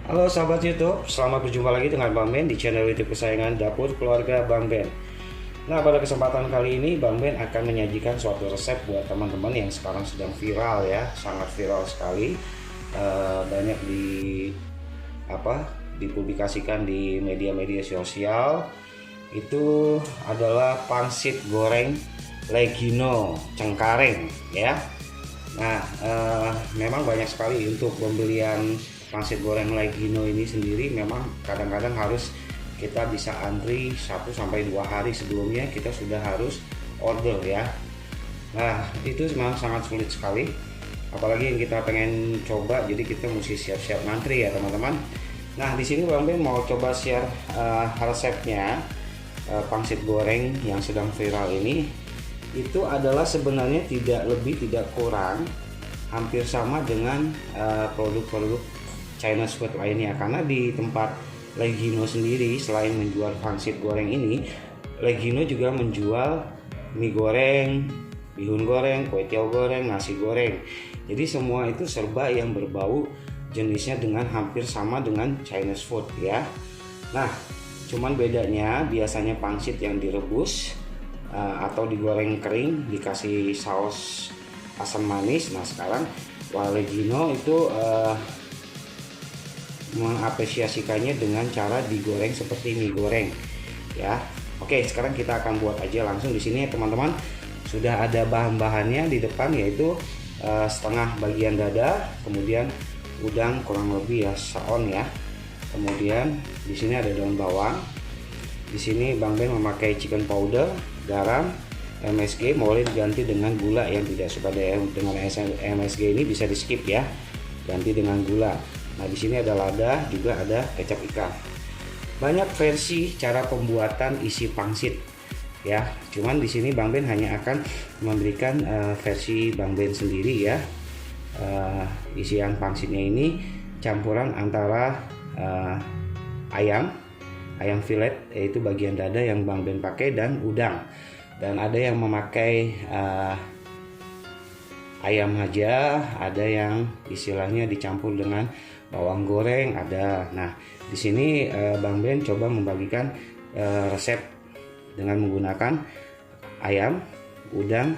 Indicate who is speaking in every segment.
Speaker 1: Halo sahabat YouTube, selamat berjumpa lagi dengan Bang Ben di channel YouTube kesayangan Dapur Keluarga Bang Ben. Nah, pada kesempatan kali ini Bang Ben akan menyajikan suatu resep buat teman-teman yang sekarang sedang viral ya, sangat viral sekali. Banyak dipublikasikan di media-media sosial. Itu adalah pangsit goreng Legino Cengkareng ya. Nah, memang banyak sekali untuk pembelian pangsit goreng Legino ini sendiri. Memang kadang-kadang harus kita bisa antri 1-2 hari sebelumnya, kita sudah harus order ya. Nah, itu memang sangat sulit sekali, apalagi yang kita pengen coba, jadi kita mesti siap-siap ngantri ya teman-teman. Nah, di sini Bang Ben mau coba share resepnya pangsit goreng yang sedang viral ini. Itu adalah sebenarnya tidak lebih tidak kurang, hampir sama dengan produk-produk Chinese food lainnya, karena di tempat Legino sendiri selain menjual pangsit goreng ini, Legino juga menjual mie goreng, bihun goreng, kue tiaw goreng, nasi goreng. Jadi semua itu serba yang berbau jenisnya dengan hampir sama dengan Chinese food ya. Nah, cuman bedanya biasanya pangsit yang direbus atau digoreng kering dikasih saus asam manis. Nah, sekarang Legino itu mengapresiasikannya dengan cara digoreng seperti mie goreng ya. Oke, sekarang kita akan buat aja langsung di sini ya teman-teman. Sudah ada bahan-bahannya di depan, yaitu setengah bagian dada, kemudian udang kurang lebih ya seon ya. Kemudian di sini ada daun bawang. Di sini Bang Ben memakai chicken powder, garam, MSG, boleh diganti dengan gula. Yang tidak suka dengan MSG ini bisa di skip ya, ganti dengan gula. Nah, di sini ada lada, juga ada kecap ikan. Banyak versi cara pembuatan isi pangsit ya. Cuman di sini Bang Ben hanya akan memberikan versi Bang Ben sendiri ya. Isian pangsitnya ini campuran antara ayam filet, yaitu bagian dada yang Bang Ben pakai, dan udang. Dan ada yang memakai ayam aja, ada yang istilahnya dicampur dengan bawang goreng ada. Nah, di sini Bang Ben coba membagikan resep dengan menggunakan ayam, udang,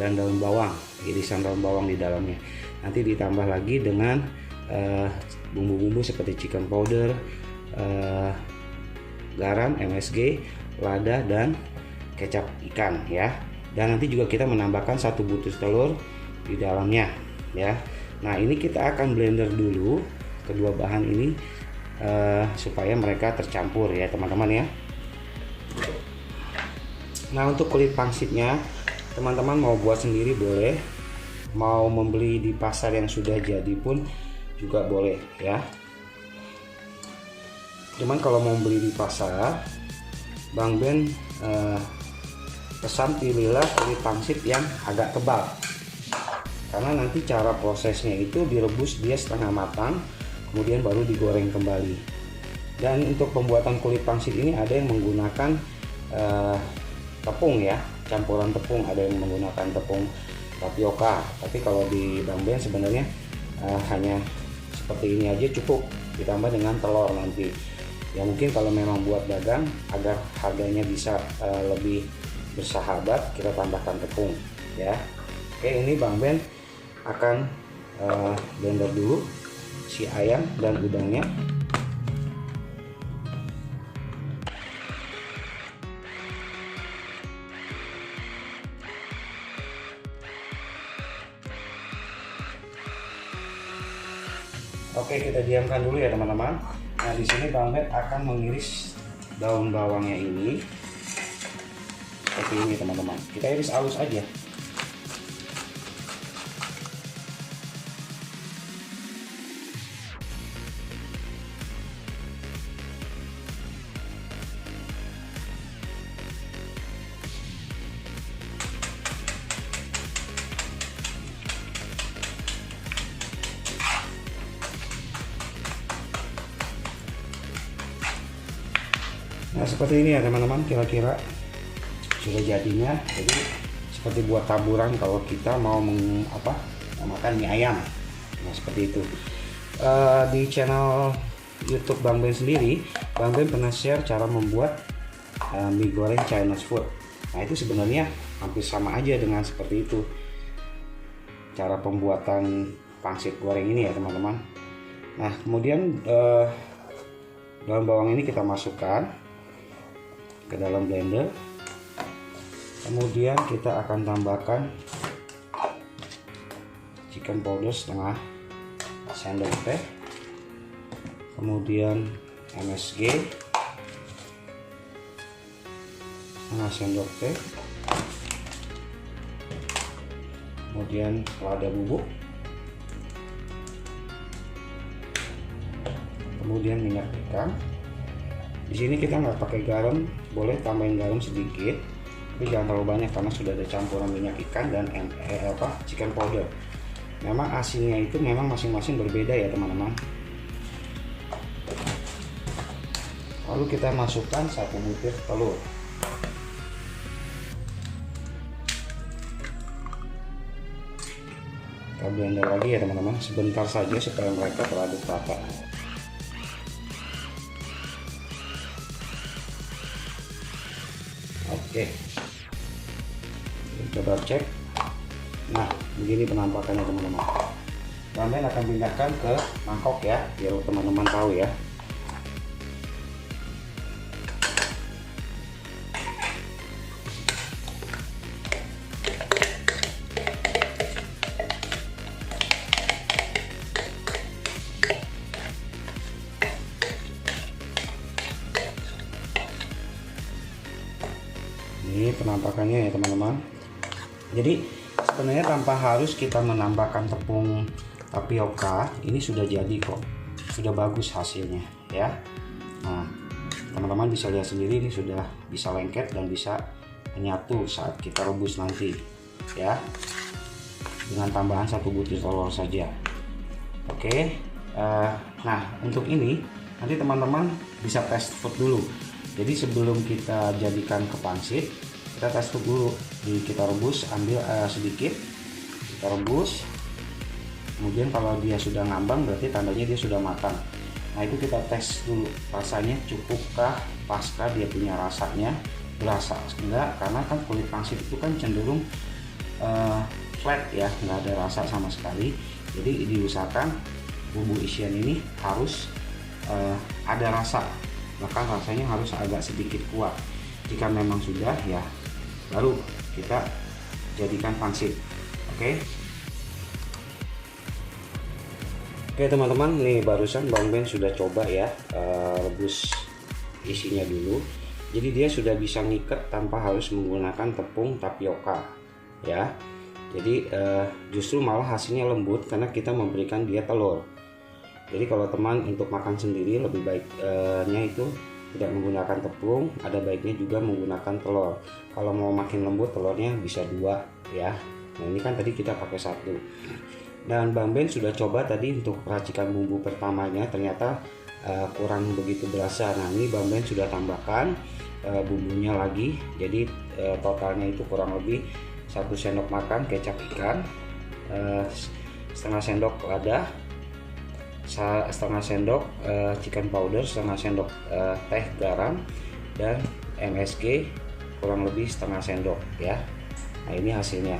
Speaker 1: dan daun bawang, irisan daun bawang di dalamnya. Nanti ditambah lagi dengan bumbu-bumbu seperti chicken powder, garam, MSG, lada, dan kecap ikan ya. Dan nanti juga kita menambahkan 1 butir telur di dalamnya ya. Nah, ini kita akan blender dulu kedua bahan ini supaya mereka tercampur ya teman-teman ya. Nah, untuk kulit pangsitnya teman-teman mau buat sendiri boleh, mau membeli di pasar yang sudah jadi pun juga boleh ya. Cuman kalau mau beli di pasar, Bang Ben pesan pilihlah kulit pangsit yang agak tebal, karena nanti cara prosesnya itu direbus dia setengah matang, kemudian baru digoreng kembali. Dan untuk pembuatan kulit pangsit ini ada yang menggunakan tepung ya, campuran tepung, ada yang menggunakan tepung tapioka. Tapi kalau di Bang Ben sebenarnya hanya seperti ini aja cukup, ditambah dengan telur nanti. Ya mungkin kalau memang buat dagang agar harganya bisa lebih bersahabat, kita tambahkan tepung ya. Oke, ini Bang Ben akan blender dulu si ayam dan udangnya. Oke, kita diamkan dulu ya teman-teman. Nah, di sini Bang Ben akan mengiris daun bawangnya ini seperti ini teman-teman. Kita iris halus aja. Nah, seperti ini ya teman-teman, kira-kira sudah jadinya. Jadi seperti buat taburan kalau kita mau makan mie ayam. Nah, seperti itu. di channel YouTube Bang Ben sendiri, Bang Ben pernah share cara membuat mie goreng Chinese food. Nah itu sebenarnya hampir sama aja dengan seperti itu cara pembuatan pangsit goreng ini ya teman-teman. Nah kemudian daun bawang ini kita masukkan ke dalam blender. Kemudian kita akan tambahkan chicken powder setengah sendok teh, kemudian MSG setengah sendok teh, kemudian lada bubuk, kemudian minyak ikan. Di sini kita nggak pakai garam, boleh tambahin garam sedikit, tapi jangan terlalu banyak karena sudah ada campuran minyak ikan dan chicken powder. Memang asinnya itu memang masing-masing berbeda ya teman-teman. Lalu kita masukkan 1 butir telur. Kita blender lagi ya teman-teman, sebentar saja supaya mereka teraduk rata. Oke, coba cek. Nah begini penampakannya teman-teman. Bang Ben akan pindahkan ke mangkok ya, biar teman-teman tahu ya. Ini penampakannya ya teman-teman. Jadi sebenarnya tanpa harus kita menambahkan tepung tapioka, ini sudah jadi kok, sudah bagus hasilnya ya. Nah teman-teman bisa lihat sendiri, ini sudah bisa lengket dan bisa menyatu saat kita rebus nanti ya, dengan tambahan 1 butir telur saja. Oke, nah untuk ini nanti teman-teman bisa test food dulu. Jadi sebelum kita jadikan ke pangsit, kita tes dulu. Kita rebus, ambil sedikit, kita rebus. Kemudian kalau dia sudah ngambang berarti tandanya dia sudah matang. Nah itu kita tes dulu rasanya cukupkah, paskah dia punya rasanya, berasa enggak, karena kan kulit pangsit itu kan cenderung flat ya, nggak ada rasa sama sekali. Jadi diusahakan bumbu isian ini harus ada rasa, bahkan rasanya harus agak sedikit kuat. Jika memang sudah ya, baru kita jadikan pangsit. Oke teman-teman, nih barusan Bang Ben sudah coba ya rebus isinya dulu. Jadi dia sudah bisa ngikat tanpa harus menggunakan tepung tapioka ya. Jadi justru malah hasilnya lembut karena kita memberikan dia telur. Jadi kalau teman untuk makan sendiri lebih baiknya itu tidak menggunakan tepung, ada baiknya juga menggunakan telur. Kalau mau makin lembut telurnya bisa 2 ya. Nah ini kan tadi kita pakai 1. Dan Bang Ben sudah coba tadi untuk racikan bumbu pertamanya, ternyata kurang begitu berasa. Nah ini Bang Ben sudah tambahkan bumbunya lagi, jadi totalnya itu kurang lebih 1 sendok makan kecap ikan, setengah sendok lada, setengah sendok chicken powder, setengah sendok teh garam, dan MSG kurang lebih setengah sendok ya. Nah ini hasilnya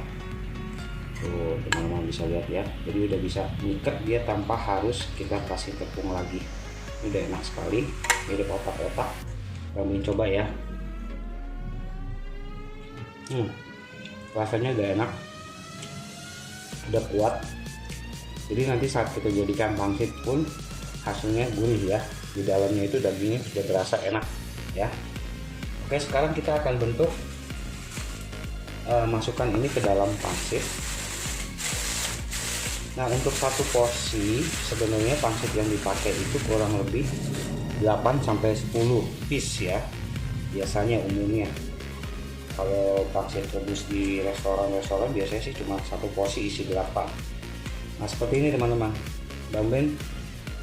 Speaker 1: tuh teman-teman bisa lihat ya. Jadi udah bisa ngikat dia tanpa harus kita kasih tepung lagi. Ini udah enak sekali, mirip otak-otak. Kami coba ya. Rasanya udah enak, udah kuat. Jadi nanti saat kita jadikan pangsit pun hasilnya gurih ya. Di dalamnya itu dagingnya sudah berasa enak ya. Oke, sekarang kita akan bentuk, masukkan ini ke dalam pangsit. Nah untuk 1 porsi sebenarnya pangsit yang dipakai itu kurang lebih 8-10 piece ya. Biasanya umumnya kalau pangsit rebus di restoran-restoran biasanya sih cuma 1 porsi isi 8. Nah seperti ini teman-teman, Bang Ben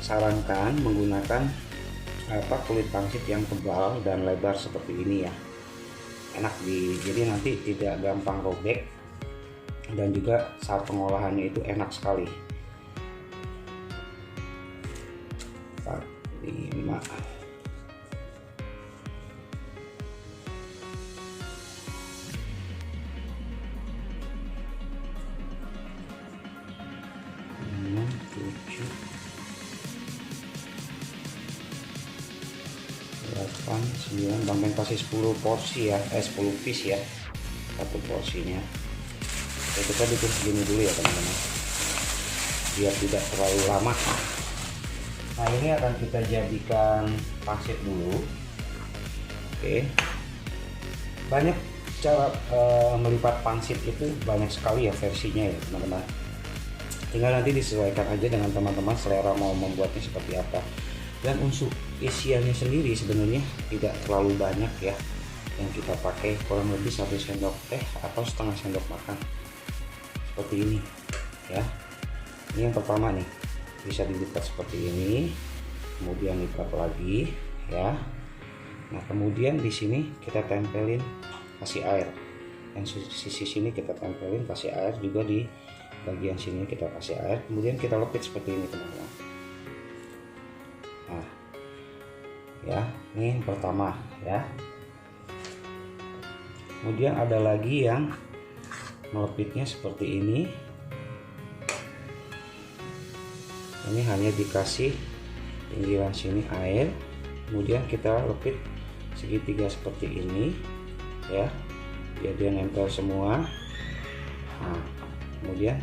Speaker 1: sarankan menggunakan kulit pangsit yang tebal dan lebar seperti ini ya. Enak jadi nanti tidak gampang robek, dan juga saat pengolahannya itu enak sekali. 4, 5. Tujuh, 8, 9. Bang Ben kasih 10 porsi ya, 10 piece ya, satu porsinya. Oke, kita bikin segini dulu ya teman-teman, biar tidak terlalu lama. Nah, ini akan kita jadikan pangsit dulu. Oke, banyak cara melipat pangsit itu, banyak sekali ya versinya ya teman-teman. Tinggal nanti disesuaikan aja dengan teman-teman selera mau membuatnya seperti apa. Dan untuk isiannya sendiri sebenarnya tidak terlalu banyak ya, yang kita pakai kurang lebih 1 sendok teh atau setengah sendok makan seperti ini ya. Ini yang pertama nih, bisa dilipat seperti ini, kemudian lipat lagi ya. Nah, kemudian di sini kita tempelin kasih air, yang sisi sini kita tempelin kasih air, juga di bagian sini kita kasih air, kemudian kita lepit seperti ini teman-teman. Nah ya, ini yang pertama ya. Kemudian ada lagi yang melepitnya seperti ini. Ini hanya dikasih pinggiran sini air, kemudian kita lepit segitiga seperti ini ya, biar dia nempel semua. Nah, kemudian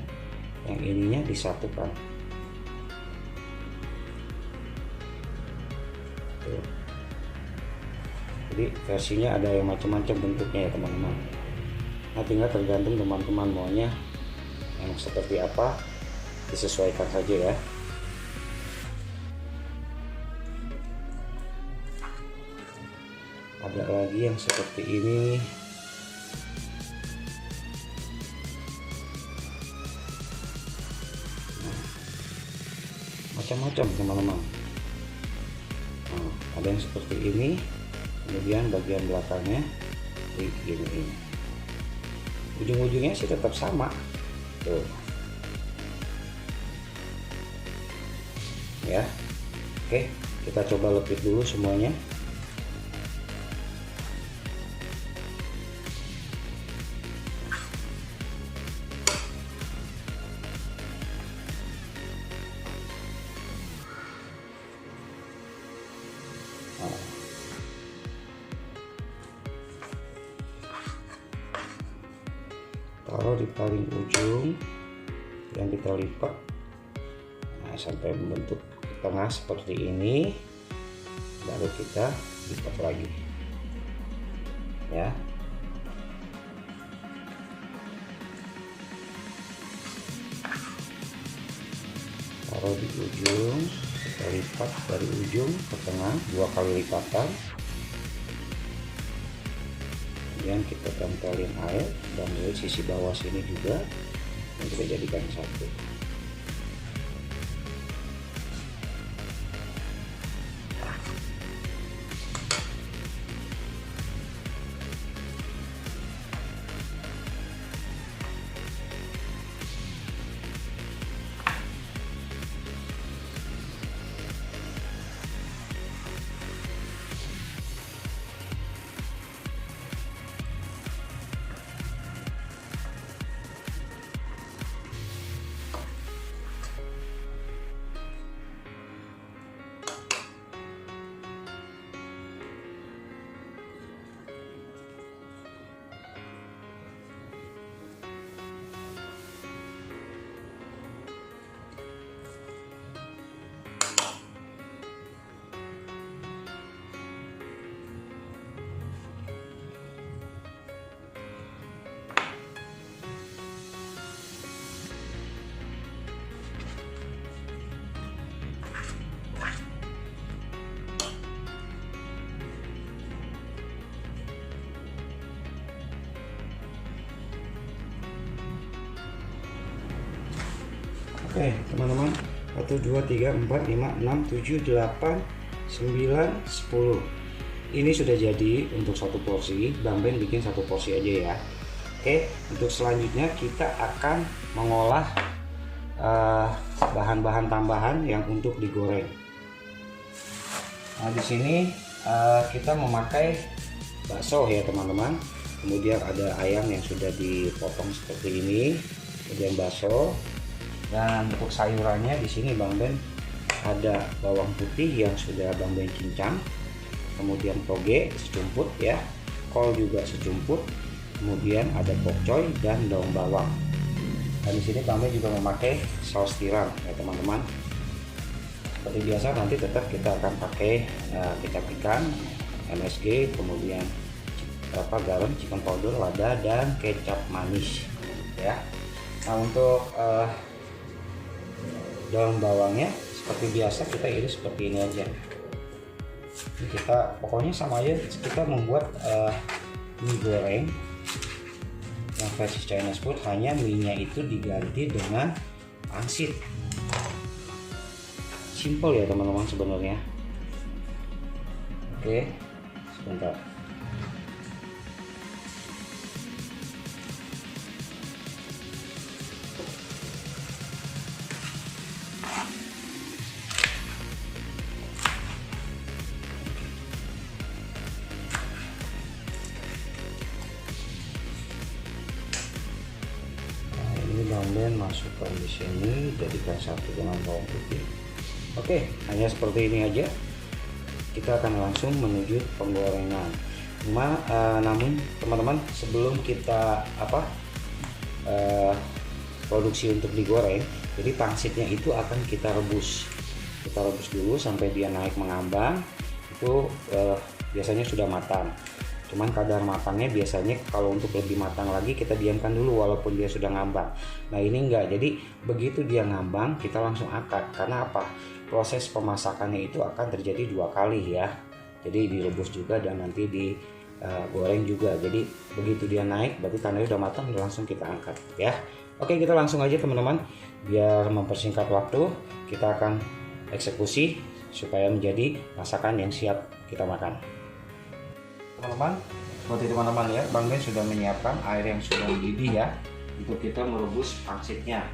Speaker 1: yang ininya disatukan. Tuh. Jadi versinya ada yang macam-macam bentuknya ya teman-teman. Nah, tinggal tergantung teman-teman maunya yang seperti apa, disesuaikan saja ya. Ada lagi yang seperti ini. Macam-macam teman-teman. Nah, ada yang seperti ini, kemudian bagian belakangnya begini. Ujung-ujungnya sih tetap sama tuh ya. Oke, kita coba lepit dulu semuanya. Taruh di paling ujung yang kita lipat, nah, sampai membentuk tengah seperti ini, baru kita lipat lagi ya. Taruh di ujung, kita lipat dari ujung ke tengah 2 kali lipatan. Kemudian kita tempelin air, dan dari sisi bawah sini juga yang kita jadikan satu. Oke teman-teman, 1, 2, 3, 4, 5, 6, 7, 8, 9, 10. Ini sudah jadi untuk satu porsi. Bang Ben bikin satu porsi aja ya. Oke, untuk selanjutnya kita akan mengolah bahan-bahan tambahan yang untuk digoreng. Nah, di sini kita memakai bakso ya teman-teman. Kemudian ada ayam yang sudah dipotong seperti ini, kemudian bakso. Dan untuk sayurannya di sini Bang Ben ada bawang putih yang sudah Bang Ben cincang, kemudian toge secumput ya, kol juga secumput, kemudian ada pokcoy dan daun bawang. Dan di sini Bang Ben juga memakai saus tiram ya teman-teman. Seperti biasa nanti tetap kita akan pakai kecap ikan, MSG, kemudian garam, chicken powder, lada, dan kecap manis ya. Nah, untuk daun bawangnya seperti biasa kita iris seperti ini aja. Ini kita pokoknya sama aja, kita membuat mie goreng yang versi Chinese food, hanya mie-nya itu diganti dengan pangsit. Simple ya teman-teman sebenarnya. Oke, sebentar. Bang Ben masukkan di sini, jadikan satu dengan bawang putih. Oke, hanya seperti ini aja. Kita akan langsung menuju penggorengan. Namun teman-teman, sebelum kita produksi untuk digoreng, jadi pangsitnya itu akan kita rebus. Kita rebus dulu sampai dia naik mengambang. Itu biasanya sudah matang. Cuman kadar matangnya biasanya kalau untuk lebih matang lagi kita diamkan dulu walaupun dia sudah ngambang. Nah, ini enggak, jadi begitu dia ngambang kita langsung angkat. Karena apa? Proses pemasakannya itu akan terjadi 2 kali ya. Jadi direbus juga dan nanti digoreng juga. Jadi begitu dia naik berarti tandanya udah matang, udah langsung kita angkat ya. Oke, kita langsung aja teman-teman. Biar mempersingkat waktu, kita akan eksekusi supaya menjadi masakan yang siap kita makan. Teman-teman, seperti teman-teman lihat, Bang Ben sudah menyiapkan air yang sudah mendidih ya, untuk kita merebus pangsitnya.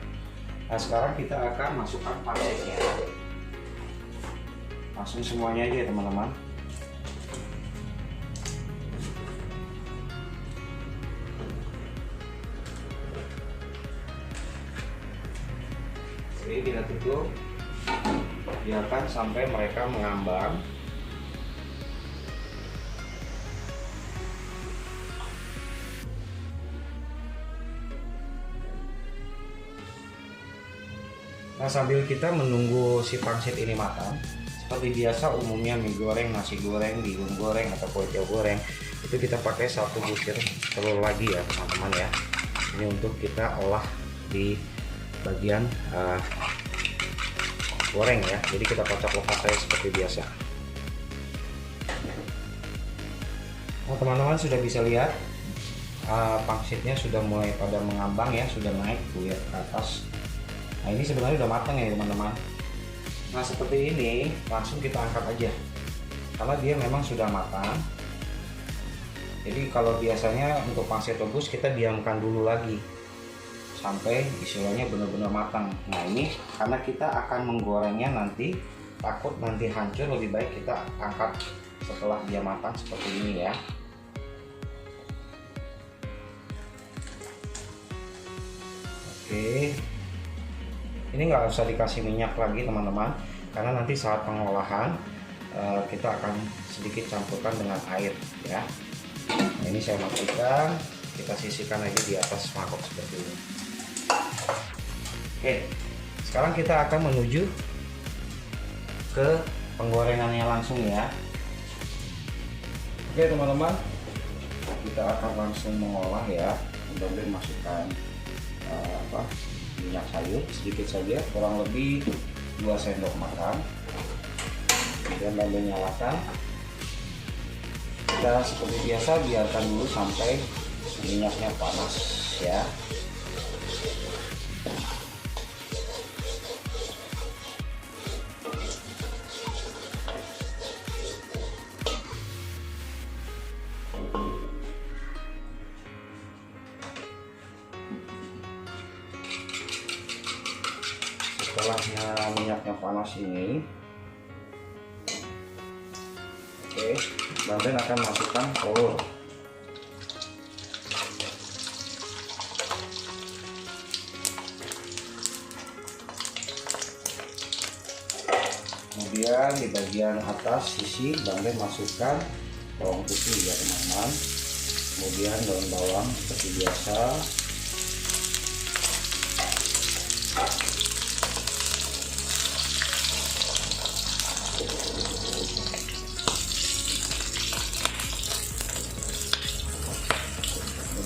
Speaker 1: Nah, sekarang kita akan masukkan pangsitnya. Langsung semuanya aja ya teman-teman. Oke, kita tutup. Biarkan sampai mereka mengambang. Nah, sambil kita menunggu si pangsit ini matang, seperti biasa umumnya mie goreng, nasi goreng, bihun goreng, atau kuotiao goreng, itu kita pakai 1 butir telur lagi ya teman-teman ya. Ini untuk kita olah di bagian goreng ya. Jadi kita kocok lepas saja seperti biasa. Nah, teman-teman sudah bisa lihat pangsitnya sudah mulai pada mengambang ya, sudah naik tuh ya ke atas. Nah, ini sebenarnya udah matang ya teman-teman. Nah, seperti ini langsung kita angkat aja karena dia memang sudah matang. Jadi kalau biasanya untuk pangsit rebus kita diamkan dulu lagi sampai istilahnya benar-benar matang. Nah, ini karena kita akan menggorengnya nanti, takut nanti hancur, lebih baik kita angkat setelah dia matang seperti ini ya. Oke, ini nggak usah dikasih minyak lagi teman-teman, karena nanti saat pengolahan kita akan sedikit campurkan dengan air ya. Nah, ini saya matikan, kita sisihkan aja di atas mangkok seperti ini. Oke, sekarang kita akan menuju ke penggorengannya langsung ya. Oke teman-teman, kita akan langsung mengolah ya. Kemudian masukkan minyak sayur sedikit saja, kurang lebih 2 sendok makan. Kemudian lalu nyalakan. Kita seperti biasa biarkan dulu sampai minyaknya panas ya. Setelahnya minyaknya panas ini, Oke, Bang Ben akan masukkan telur. Kemudian di bagian atas sisi Bang Ben masukkan bawang putih ya teman-teman. Kemudian daun bawang seperti biasa.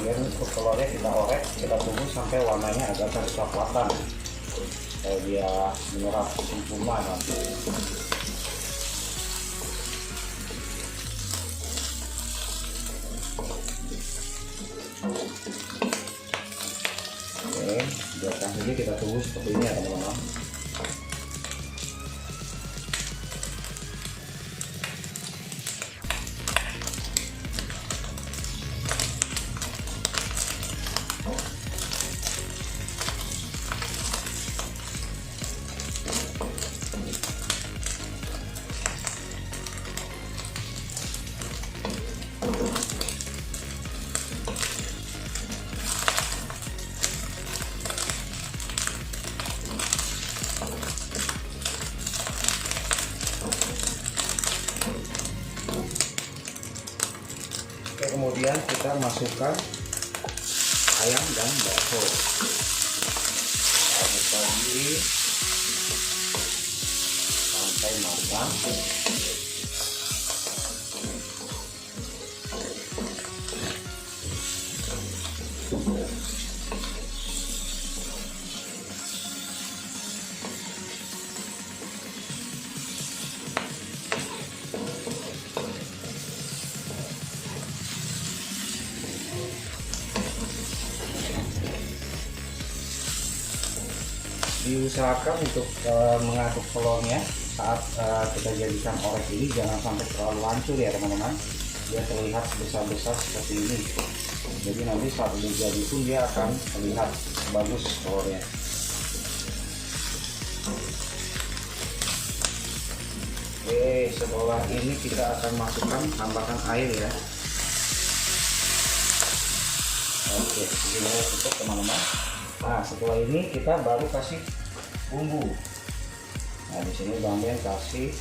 Speaker 1: Kemudian untuk telurnya kita orek, kita tunggu sampai warnanya agak kecoklatan supaya dia menyerap sempurna nanti. Oke, biarkan saja kita tunggu seperti ini ya teman-teman. Oke, kemudian kita masukkan ayam dan bakso. Aduk lagi sampai matang. Diusahakan untuk mengaduk telurnya saat kita jadikan orek ini jangan sampai terlalu hancur ya teman-teman, dia terlihat besar-besar seperti ini. Jadi nanti saat ini jadi pun dia akan terlihat bagus telurnya. Oke, setelah ini kita akan masukkan tambahkan air ya. Oke, segini cukup teman-teman. Nah, setelah ini kita baru kasih bumbu. Nah, di sini Bang Ben kasih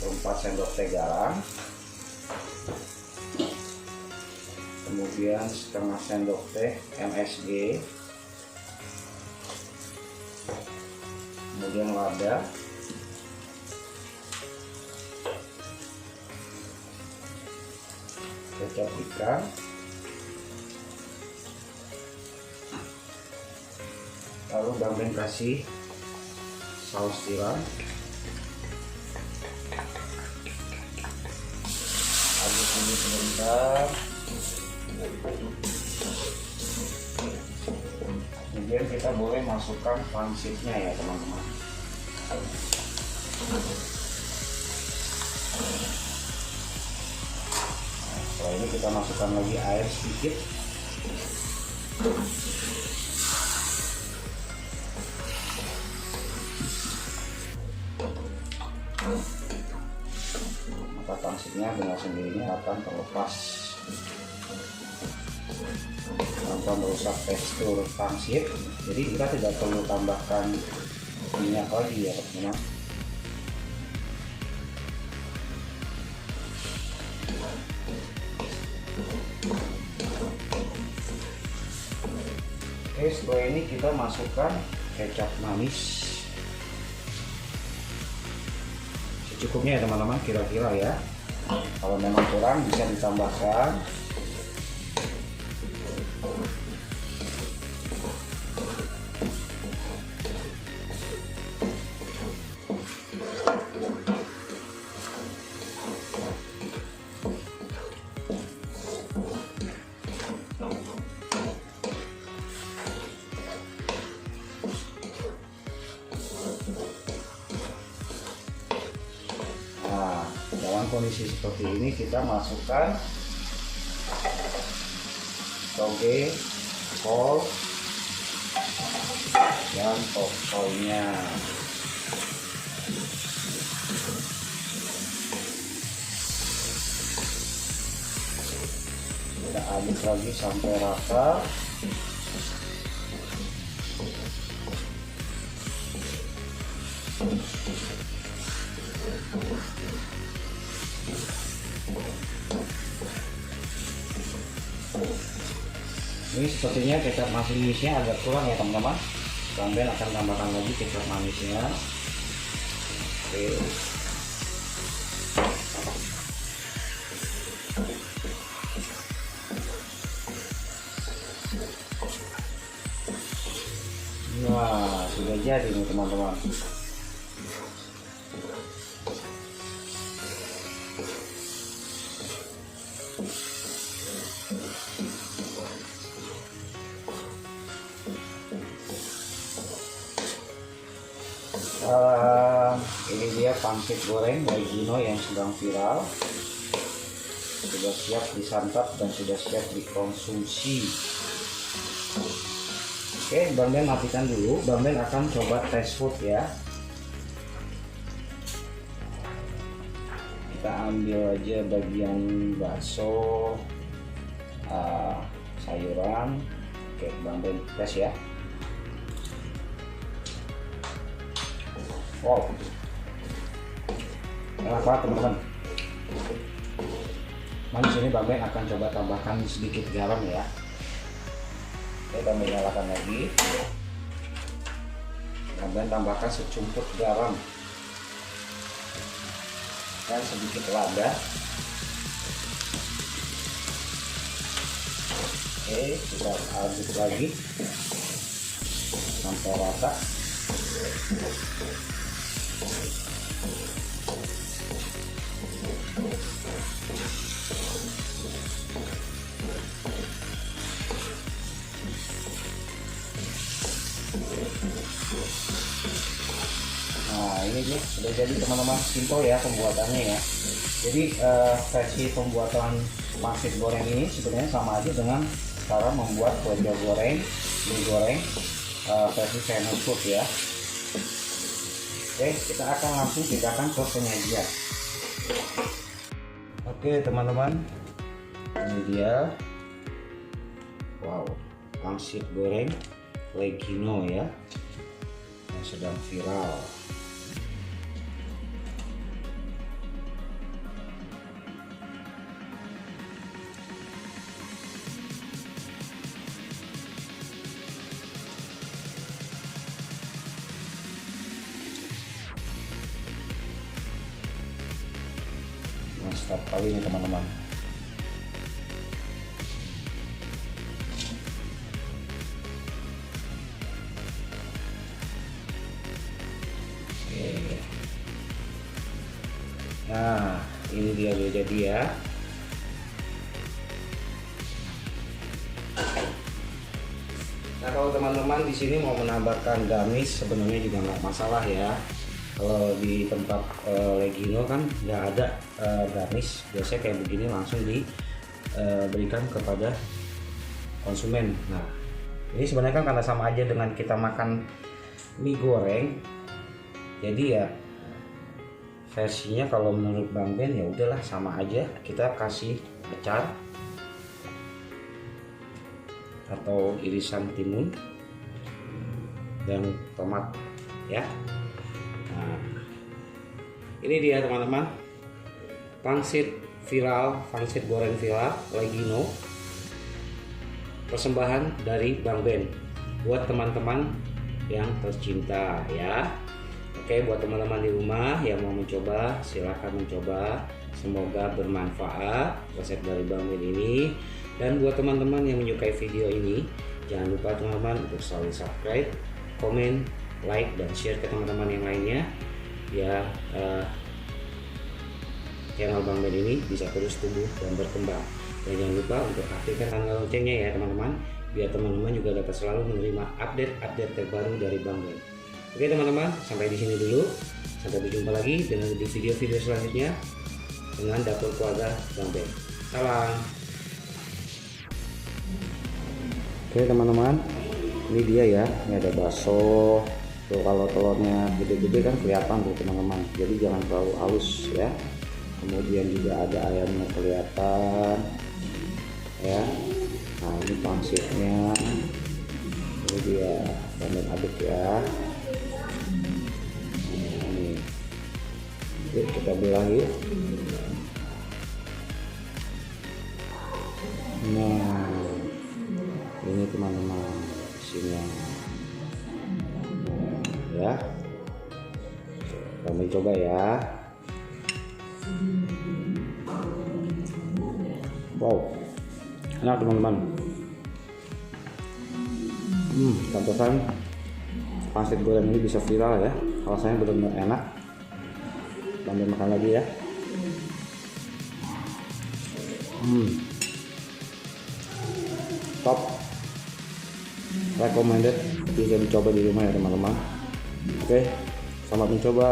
Speaker 1: 4 sendok teh garam, kemudian setengah sendok teh MSG, kemudian lada, kecap ikan, lalu Bang Ben kasih saus tiram, aduk ini sebentar. Kemudian kita boleh masukkan pangsitnya ya teman-teman. Setelah ini kita masukkan lagi air sedikit. Maka pangsitnya dengan sendirinya akan terlepas tanpa merusak tekstur pangsit. Jadi kita tidak perlu tambahkan minyak lagi ya teman-teman. Oke, setelah ini kita masukkan kecap manis secukupnya ya teman-teman, kira-kira ya. Kalau memang kurang bisa ditambahkan. Nah, dalam kondisi seperti ini kita masukkan toge, kol, dan toksolnya. aduk lagi sampai rata. Ini sepertinya kecap manisnya agak kurang ya teman-teman. Bang Ben akan tambahkan lagi kecap manisnya. Oke. Nah, sudah jadi nih teman-teman. Ini dia pangsit goreng Legino yang sedang viral, sudah siap disantap dan sudah siap dikonsumsi. Oke, Bang Ben matikan dulu. Bang Ben akan coba test food ya. Kita ambil aja bagian bakso, sayuran. Oke, Bang Ben tes ya. Wow, enak banget teman-teman. Di sini Bang Ben akan coba tambahkan sedikit garam ya. Kita nyalakan lagi. Bang Ben tambahkan secumput garam dan sedikit lada. Oke, kita aduk lagi sampai rata. Nah, ini dia sudah jadi teman-teman, simple ya pembuatannya ya. Jadi versi pembuatan pangsit goreng ini sebenarnya sama aja dengan cara membuat kue goreng, mie goreng versi channel food ya. Oke, kita akan langsung pindahkan ke penyajian. Oke teman-teman, ini dia. Wow, pangsit goreng Legino ya, yang sedang viral. Mantap kali ini teman-teman. Nah, ini dia udah jadi ya. Nah, kalau teman-teman di sini mau menambahkan gamis sebenarnya juga nggak masalah ya. Kalau di tempat Legino kan nggak ada gamis, biasanya kayak begini langsung diberikan kepada konsumen. Nah, ini sebenarnya kan karena sama aja dengan kita makan mie goreng, jadi ya versinya kalau menurut Bang Ben ya udahlah sama aja, kita kasih acar atau irisan timun dan tomat ya. Nah, ini dia teman-teman, pangsit viral, pangsit goreng viral Legino, persembahan dari Bang Ben buat teman-teman yang tercinta ya. Oke, buat teman-teman di rumah yang mau mencoba, silahkan mencoba. Semoga bermanfaat resep dari Bang Ben ini. Dan buat teman-teman yang menyukai video ini, jangan lupa teman-teman untuk selalu subscribe, komen, like, dan share ke teman-teman yang lainnya. Ya, channel Bang Ben ini bisa terus tumbuh dan berkembang. Dan jangan lupa untuk aktifkan tanda loncengnya ya teman-teman, biar teman-teman juga dapat selalu menerima update-update terbaru dari Bang Ben. Oke teman-teman, sampai di sini dulu. Sampai berjumpa lagi dengan di video-video selanjutnya dengan dapur keluarga Bang Ben. Salam. Oke teman-teman, ini dia ya. Ini ada bakso. Tuh, kalau telurnya gede-gede kan kelihatan tuh teman-teman. Jadi jangan terlalu halus ya. Kemudian juga ada ayamnya kelihatan. ya. Nah ini pangsitnya, ini dia, sambil aduk ya. Ini yuk kita belah yuk. Nah ini teman-teman isinya ya, kami coba ya. Wow, enak teman-teman. Pantesan pangsit goreng ini bisa viral ya, rasanya benar-benar enak. Sambil makan lagi ya. Top, recommended, bisa dicoba di rumah ya teman-teman. Oke, selamat mencoba.